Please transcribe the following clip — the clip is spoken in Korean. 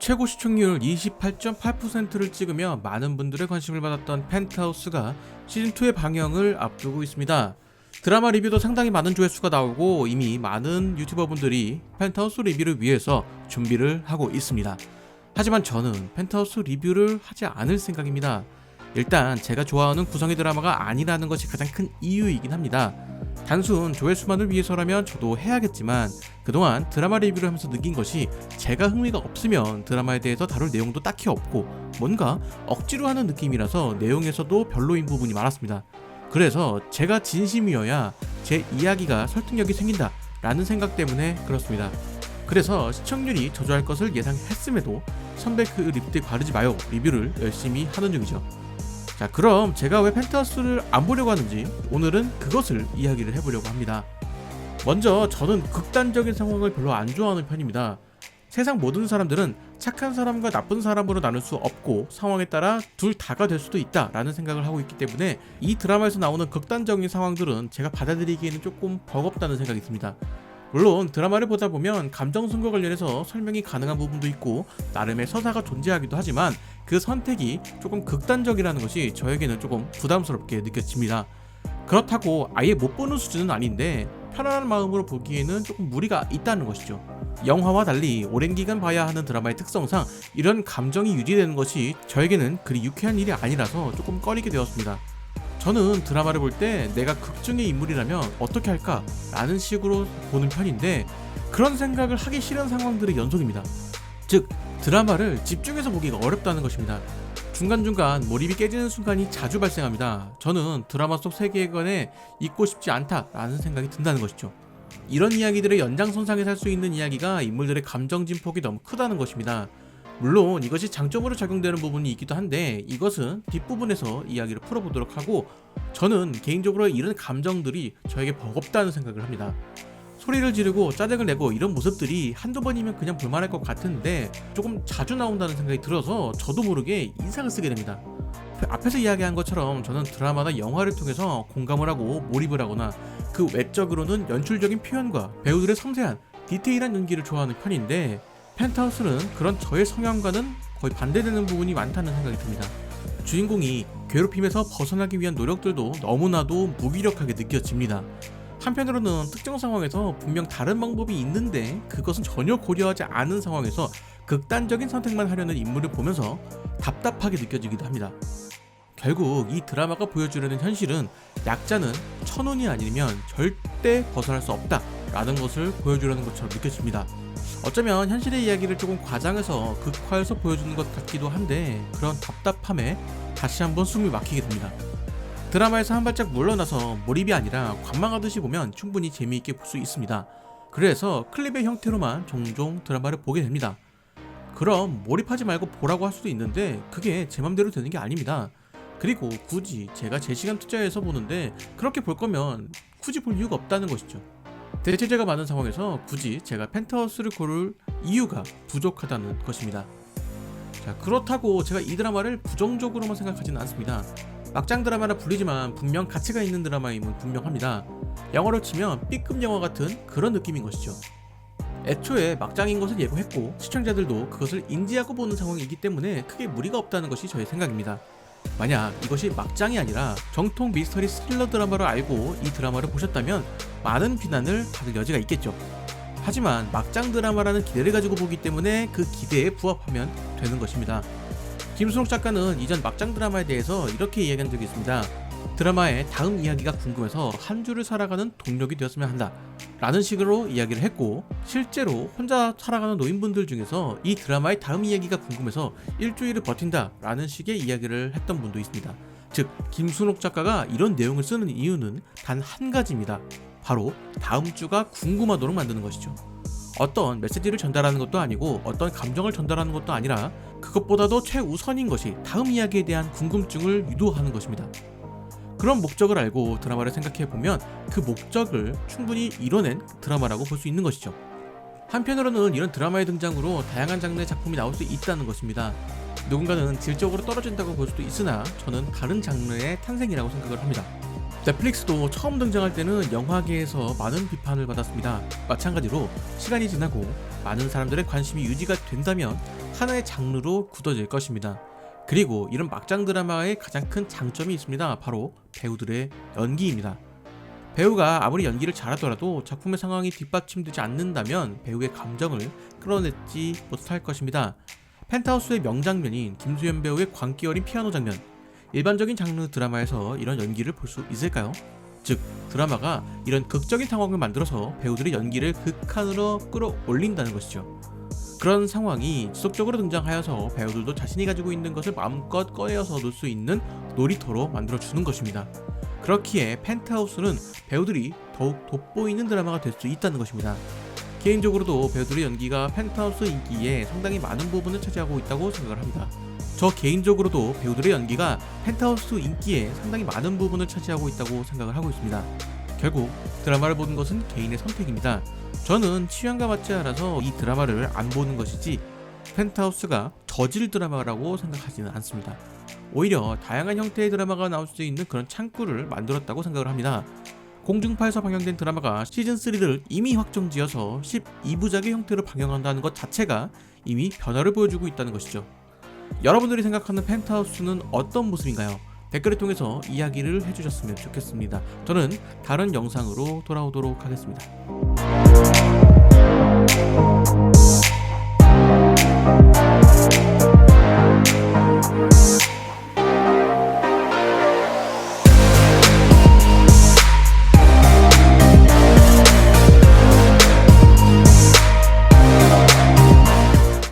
최고 시청률 28.8%를 찍으며 많은 분들의 관심을 받았던 펜트하우스가 시즌2의 방영을 앞두고 있습니다. 드라마 리뷰도 상당히 많은 조회수가 나오고 이미 많은 유튜버분들이 펜트하우스 리뷰를 위해서 준비를 하고 있습니다. 하지만 저는 펜트하우스 리뷰를 하지 않을 생각입니다. 일단 제가 좋아하는 구성의 드라마가 아니라는 것이 가장 큰 이유이긴 합니다. 단순 조회수만을 위해서라면 저도 해야겠지만 그동안 드라마 리뷰를 하면서 느낀 것이 제가 흥미가 없으면 드라마에 대해서 다룰 내용도 딱히 없고 뭔가 억지로 하는 느낌이라서 내용에서도 별로인 부분이 많았습니다. 그래서 제가 진심이어야 제 이야기가 설득력이 생긴다 라는 생각 때문에 그렇습니다. 그래서 시청률이 저조할 것을 예상했음에도 선배 그 립스틱 바르지 마요 리뷰를 열심히 하는 중이죠. 자, 그럼 제가 왜 펜트하우스를 안 보려고 하는지 오늘은 그것을 이야기를 해보려고 합니다. 먼저 저는 극단적인 상황을 별로 안 좋아하는 편입니다. 세상 모든 사람들은 착한 사람과 나쁜 사람으로 나눌 수 없고 상황에 따라 둘 다가 될 수도 있다 라는 생각을 하고 있기 때문에 이 드라마에서 나오는 극단적인 상황들은 제가 받아들이기에는 조금 버겁다는 생각이 듭니다. 물론 드라마를 보다 보면 감정선과 관련해서 설명이 가능한 부분도 있고 나름의 서사가 존재하기도 하지만 그 선택이 조금 극단적이라는 것이 저에게는 조금 부담스럽게 느껴집니다. 그렇다고 아예 못 보는 수준은 아닌데 편안한 마음으로 보기에는 조금 무리가 있다는 것이죠. 영화와 달리 오랜 기간 봐야 하는 드라마의 특성상 이런 감정이 유지되는 것이 저에게는 그리 유쾌한 일이 아니라서 조금 꺼리게 되었습니다. 저는 드라마를 볼 때 내가 극중의 인물이라면 어떻게 할까? 라는 식으로 보는 편인데 그런 생각을 하기 싫은 상황들의 연속입니다. 즉, 드라마를 집중해서 보기가 어렵다는 것입니다. 중간중간 몰입이 깨지는 순간이 자주 발생합니다. 저는 드라마 속 세계관에 있고 싶지 않다라는 생각이 든다는 것이죠. 이런 이야기들의 연장선상에 살 수 있는 이야기가 인물들의 감정 진폭이 너무 크다는 것입니다. 물론 이것이 장점으로 작용되는 부분이 있기도 한데 이것은 뒷부분에서 이야기를 풀어보도록 하고 저는 개인적으로 이런 감정들이 저에게 버겁다는 생각을 합니다. 소리를 지르고 짜증을 내고 이런 모습들이 한두 번이면 그냥 볼만할 것 같은데 조금 자주 나온다는 생각이 들어서 저도 모르게 인상을 쓰게 됩니다. 앞에서 이야기한 것처럼 저는 드라마나 영화를 통해서 공감을 하고 몰입을 하거나 그 외적으로는 연출적인 표현과 배우들의 섬세한 디테일한 연기를 좋아하는 편인데 펜트하우스는 그런 저의 성향과는 거의 반대되는 부분이 많다는 생각이 듭니다. 주인공이 괴롭힘에서 벗어나기 위한 노력들도 너무나도 무기력하게 느껴집니다. 한편으로는 특정 상황에서 분명 다른 방법이 있는데 그것은 전혀 고려하지 않은 상황에서 극단적인 선택만 하려는 인물을 보면서 답답하게 느껴지기도 합니다. 결국 이 드라마가 보여주려는 현실은 약자는 천운이 아니면 절대 벗어날 수 없다 라는 것을 보여주려는 것처럼 느껴집니다. 어쩌면 현실의 이야기를 조금 과장해서 극화해서 보여주는 것 같기도 한데 그런 답답함에 다시 한번 숨이 막히게 됩니다. 드라마에서 한 발짝 물러나서 몰입이 아니라 관망하듯이 보면 충분히 재미있게 볼 수 있습니다. 그래서 클립의 형태로만 종종 드라마를 보게 됩니다. 그럼 몰입하지 말고 보라고 할 수도 있는데 그게 제 맘대로 되는 게 아닙니다. 그리고 굳이 제가 제 시간 투자해서 보는데 그렇게 볼 거면 굳이 볼 이유가 없다는 것이죠. 대체제가 많은 상황에서 굳이 제가 펜트하우스를 고를 이유가 부족하다는 것입니다. 자, 그렇다고 제가 이 드라마를 부정적으로만 생각하지는 않습니다. 막장 드라마라 불리지만 분명 가치가 있는 드라마임은 분명합니다. 영화로 치면 B급 영화 같은 그런 느낌인 것이죠. 애초에 막장인 것을 예고했고 시청자들도 그것을 인지하고 보는 상황이기 때문에 크게 무리가 없다는 것이 저의 생각입니다. 만약 이것이 막장이 아니라 정통 미스터리 스릴러 드라마로 알고 이 드라마를 보셨다면 많은 비난을 받을 여지가 있겠죠. 하지만 막장 드라마라는 기대를 가지고 보기 때문에 그 기대에 부합하면 되는 것입니다. 김순옥 작가는 이전 막장 드라마에 대해서 이렇게 이야기한 적이 있습니다. 드라마의 다음 이야기가 궁금해서 한 주를 살아가는 동력이 되었으면 한다 라는 식으로 이야기를 했고 실제로 혼자 살아가는 노인분들 중에서 이 드라마의 다음 이야기가 궁금해서 일주일을 버틴다 라는 식의 이야기를 했던 분도 있습니다. 즉 김순옥 작가가 이런 내용을 쓰는 이유는 단 한 가지입니다. 바로 다음 주가 궁금하도록 만드는 것이죠. 어떤 메시지를 전달하는 것도 아니고 어떤 감정을 전달하는 것도 아니라 그것보다도 최우선인 것이 다음 이야기에 대한 궁금증을 유도하는 것입니다. 그런 목적을 알고 드라마를 생각해보면 그 목적을 충분히 이뤄낸 드라마라고 볼 수 있는 것이죠. 한편으로는 이런 드라마의 등장으로 다양한 장르의 작품이 나올 수 있다는 것입니다. 누군가는 질적으로 떨어진다고 볼 수도 있으나 저는 다른 장르의 탄생이라고 생각을 합니다. 넷플릭스도 처음 등장할 때는 영화계에서 많은 비판을 받았습니다. 마찬가지로 시간이 지나고 많은 사람들의 관심이 유지가 된다면 하나의 장르로 굳어질 것입니다. 그리고 이런 막장 드라마의 가장 큰 장점이 있습니다. 바로 배우들의 연기입니다. 배우가 아무리 연기를 잘하더라도 작품의 상황이 뒷받침되지 않는다면 배우의 감정을 끌어내지 못할 것입니다. 펜트하우스의 명장면인 김수현 배우의 광기 어린 피아노 장면, 일반적인 장르 드라마에서 이런 연기를 볼 수 있을까요? 즉, 드라마가 이런 극적인 상황을 만들어서 배우들의 연기를 극한으로 끌어올린다는 것이죠. 그런 상황이 지속적으로 등장하여서 배우들도 자신이 가지고 있는 것을 마음껏 꺼내어서 놓을 수 있는 놀이터로 만들어주는 것입니다. 그렇기에 펜트하우스는 배우들이 더욱 돋보이는 드라마가 될 수 있다는 것입니다. 개인적으로도 배우들의 연기가 펜트하우스 인기에 상당히 많은 부분을 차지하고 있다고 생각을 합니다. 저 개인적으로도 배우들의 연기가 펜트하우스 인기에 상당히 많은 부분을 차지하고 있다고 생각을 하고 있습니다. 결국 드라마를 보는 것은 개인의 선택입니다. 저는 취향과 맞지 않아서 이 드라마를 안 보는 것이지 펜트하우스가 저질 드라마라고 생각하지는 않습니다. 오히려 다양한 형태의 드라마가 나올 수 있는 그런 창구를 만들었다고 생각을 합니다. 공중파에서 방영된 드라마가 시즌3를 이미 확정지어서 12부작의 형태로 방영한다는 것 자체가 이미 변화를 보여주고 있다는 것이죠. 여러분들이 생각하는 펜트하우스는 어떤 모습인가요? 댓글을 통해서 이야기를 해주셨으면 좋겠습니다. 저는 다른 영상으로 돌아오도록 하겠습니다.